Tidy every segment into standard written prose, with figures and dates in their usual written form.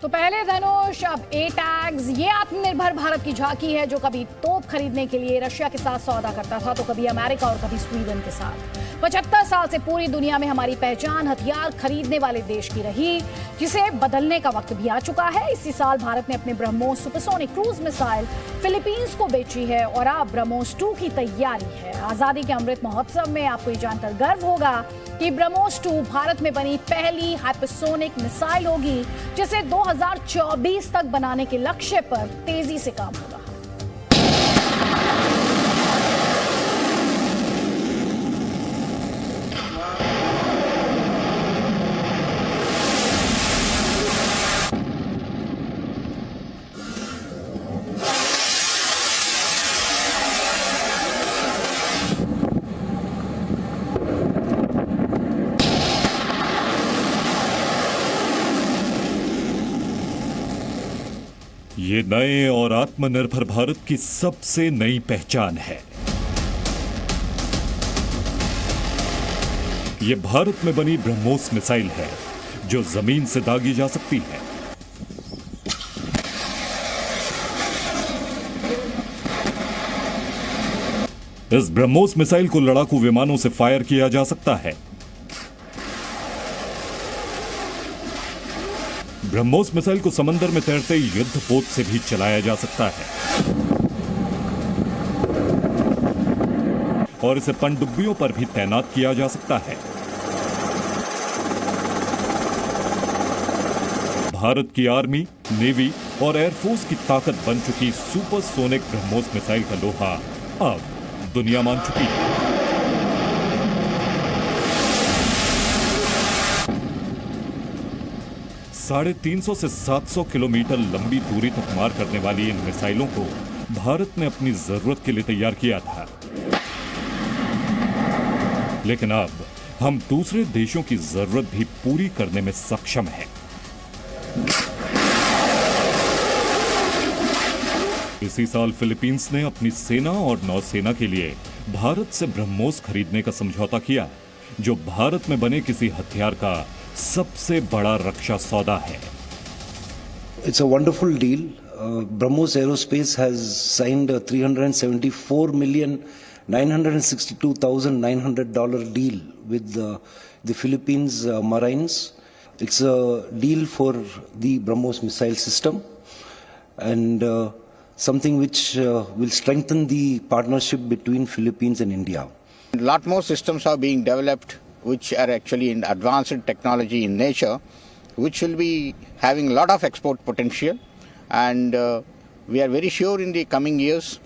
तो पहले धनुष, अब एटैग्स। ये आत्मनिर्भर भारत की झांकी है, जो कभी तोप खरीदने के लिए रशिया के साथ सौदा करता था, तो कभी अमेरिका और कभी स्वीडन के साथ। 75 साल से पूरी दुनिया में हमारी पहचान हथियार खरीदने वाले देश की रही, जिसे बदलने का वक्त भी आ चुका है। इसी साल भारत ने अपने BrahMos supersonic cruise missile Philippines को बेची है और अब ब्रह्मोस 2 की तैयारी है। आजादी के अमृत महोत्सव में आपको ये जानकर गर्व होगा कि ब्रह्मोस 2 भारत में बनी पहली हाइपरसोनिक मिसाइल होगी, जिसे 2024 तक बनाने के लक्ष्य पर तेजी से काम होगा। ये नए और आत्मनिर्भर भारत की सबसे नई पहचान है। ये भारत में बनी ब्रह्मोस मिसाइल है, जो जमीन से दागी जा सकती है। इस ब्रह्मोस मिसाइल को लड़ाकू विमानों से फायर किया जा सकता है। ब्रह्मोस मिसाइल को समंदर में तैरते युद्धपोत से भी चलाया जा सकता है और इसे पनडुब्बियों पर भी तैनात किया जा सकता है। भारत की आर्मी, नेवी और एयरफोर्स की ताकत बन चुकी सुपरसोनिक ब्रह्मोस मिसाइल का लोहा अब दुनिया मान चुकी है। 350 से 700 किलोमीटर लंबी दूरी तक मार करने वाली इन मिसाइलों को भारत ने अपनी जरूरत के लिए तैयार किया था, लेकिन अब हम दूसरे देशों की जरूरत भी पूरी करने में सक्षम हैं। इसी साल फिलीपींस ने अपनी सेना और नौसेना के लिए भारत से ब्रह्मोस खरीदने का समझौता किया, जो भारत में बने किसी हथियार का सबसे बड़ा रक्षा सौदा है। It's a wonderful deal. BrahMos Aerospace has signed a $374,962,900 deal with the Philippines Marines. It's a deal for the BrahMos missile system and something which will strengthen the partnership between Philippines and India. A lot more systems are being developed which are actually in advanced technology in nature, which will be having a lot of export potential, and we are very sure in the coming years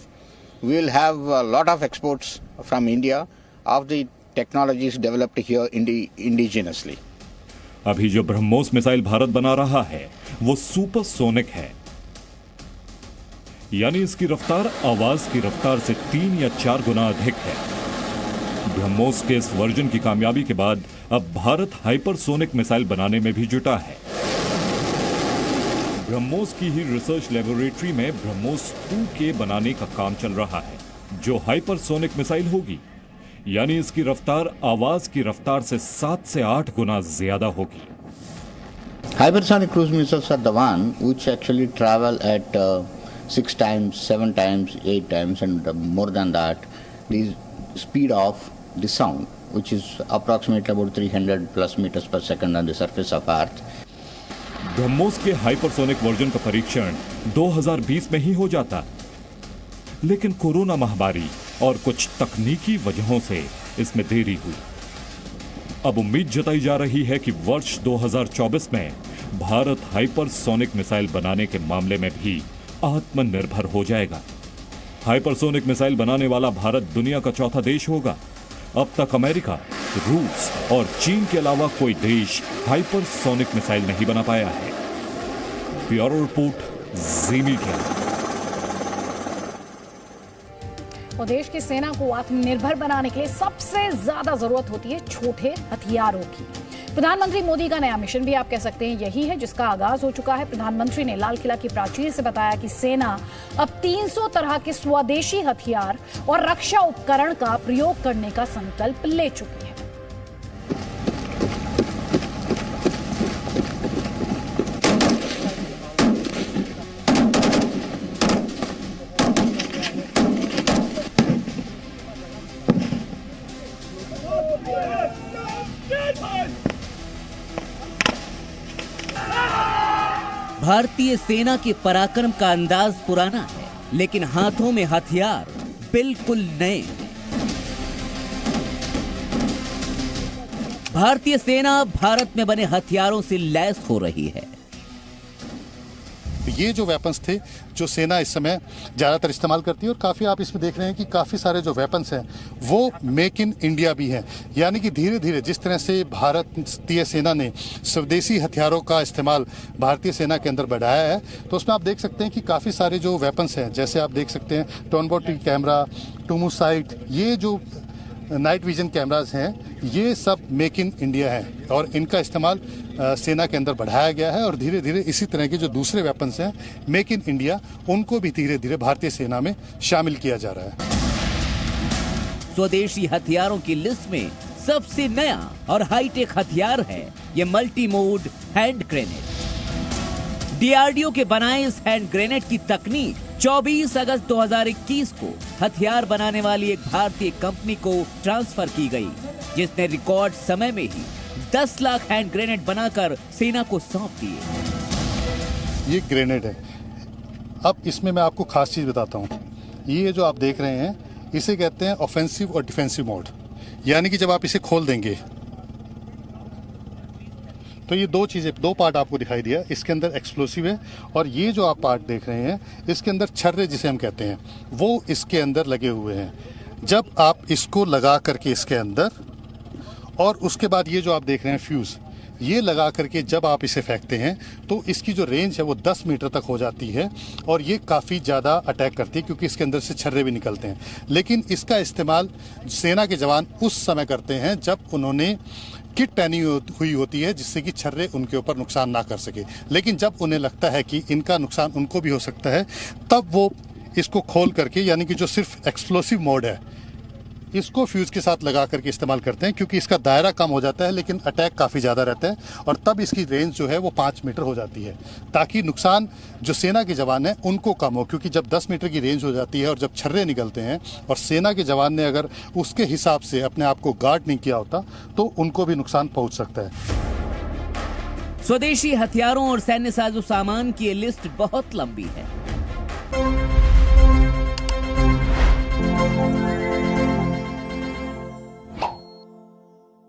we will have a lot of exports from India of the technologies developed here indigenously. अभी जो BrahMos missile Bharat बना रहा है वो supersonic है, यानी इसकी रफ्तार आवाज की रफ्तार से 3 या 4 गुना अधिक है। ब्रह्मोस के इस वर्जन की कामयाबी के बाद अब भारत हाइपरसोनिक मिसाइल बनाने में भी जुटा है। ब्रह्मोस की ही रिसर्च लेबोरेटरी में ब्रह्मोस 2 के बनाने का काम चल रहा है, जो हाइपरसोनिक मिसाइल होगी, यानी इसकी रफ्तार आवाज की रफ्तार से 7 से 8 गुना ज्यादा होगी। Hypersonic cruise missiles are the one which actually travel at 6 times, 7 times, 8 times, and more than that, the speed of the sound, which is approximately about 300 plus meters per second on the surface of Earth. BrahMos के hypersonic version का परीक्षण 2020 में ही हो जाता, लेकिन corona महामारी और कुछ तकनीकी वजहों से इसमें देरी हुई। अब उम्मीद जताई जा रही है कि वर्ष 2024 में भारत हाइपरसोनिक मिसाइल बनाने के मामले में भी आत्मनिर्भर हो जाएगा। हाइपरसोनिक मिसाइल बनाने वाला भारत दुनिया का चौथा देश होगा। अब तक अमेरिका, रूस और चीन के अलावा कोई देश हाइपरसोनिक मिसाइल नहीं बना पाया है। ब्यूरो रिपोर्ट, जी मीडिया। और देश की सेना को आत्मनिर्भर बनाने के लिए सबसे ज्यादा जरूरत होती है छोटे हथियारों की। प्रधानमंत्री मोदी का नया मिशन भी आप कह सकते हैं यही है, जिसका आगाज हो चुका है। प्रधानमंत्री ने लाल किला की प्राचीर से बताया कि सेना अब 300 तरह के स्वदेशी हथियार और रक्षा उपकरण का प्रयोग करने का संकल्प ले चुकी है। भारतीय सेना के पराक्रम का अंदाज पुराना है, लेकिन हाथों में हथियार बिल्कुल नए। भारतीय सेना भारत में बने हथियारों से लैस हो रही है। ये जो वेपन्स थे जो सेना इस समय ज़्यादातर इस्तेमाल करती है, और काफ़ी आप इसमें देख रहे हैं कि काफ़ी सारे जो वेपन्स हैं वो मेक इन इंडिया भी हैं। यानी कि धीरे धीरे जिस तरह से भारतीय सेना ने स्वदेशी हथियारों का इस्तेमाल भारतीय सेना के अंदर बढ़ाया है, तो उसमें आप देख सकते हैं कि काफ़ी सारे जो वेपन्स हैं, जैसे आप देख सकते हैं टॉनबोटी कैमरा, टूमू साइट, ये जो नाइट विजन कैमराज हैं, ये सब मेक इन इंडिया हैं और इनका इस्तेमाल सेना के अंदर बढ़ाया गया है। और धीरे धीरे इसी तरह के जो दूसरे वेपन्स हैं मेक इन इंडिया, उनको भी धीरे धीरे भारतीय सेना में शामिल किया जा रहा है। स्वदेशी हथियारों की लिस्ट में सबसे नया और हाईटेक हथियार है ये multi mode hand grenade. DRDO के बनाए इस हैंड ग्रेनेड की तकनीक 24 अगस्त 2021 को हथियार बनाने वाली एक भारतीय कंपनी को ट्रांसफर की गई, जिसने रिकॉर्ड समय में ही 10 लाख हैंड ग्रेनेड बनाकर सेना को सौंप दिए। ये ग्रेनेड है। अब इसमें मैं आपको खास चीज बताता हूँ। ये जो आप देख रहे हैं इसे कहते हैं ऑफेंसिव और डिफेंसिव मोड। यानी कि जब आप इसे खोल देंगे तो ये दो पार्ट आपको दिखाई दिया। इसके अंदर एक्सप्लोसिव है और ये जो आप पार्ट देख रहे हैं इसके अंदर छर्रे जिसे हम कहते हैं वो इसके अंदर लगे हुए हैं। जब आप इसको लगा करके इसके अंदर, और उसके बाद ये जो आप देख रहे हैं फ्यूज, ये लगा करके जब आप इसे फेंकते हैं तो इसकी जो रेंज है वो 10 मीटर तक हो जाती है और ये काफ़ी ज़्यादा अटैक करती है क्योंकि इसके अंदर से छर्रे भी निकलते हैं। लेकिन इसका इस्तेमाल सेना के जवान उस समय करते हैं जब उन्होंने किट पहनी हुई होती है जिससे कि छर्रे उनके ऊपर नुकसान ना कर सके। लेकिन जब उन्हें लगता है कि इनका नुकसान उनको भी हो सकता है, तब वो इसको खोल करके, यानी कि जो सिर्फ एक्सप्लोसिव मोड है, इसको फ्यूज के साथ लगा करके इस्तेमाल करते हैं क्योंकि इसका दायरा कम हो जाता है लेकिन अटैक काफ़ी ज़्यादा रहता है। और तब इसकी रेंज जो है वो 5 मीटर हो जाती है ताकि नुकसान जो सेना के जवान हैं उनको कम हो। क्योंकि जब 10 मीटर की रेंज हो जाती है और जब छर्रे निकलते हैं और सेना के जवान ने अगर उसके हिसाब से अपने आप को गार्ड नहीं किया होता तो उनको भी नुकसान पहुँच सकता है। स्वदेशी हथियारों और सैन्य साजो सामान की ये लिस्ट बहुत लंबी है।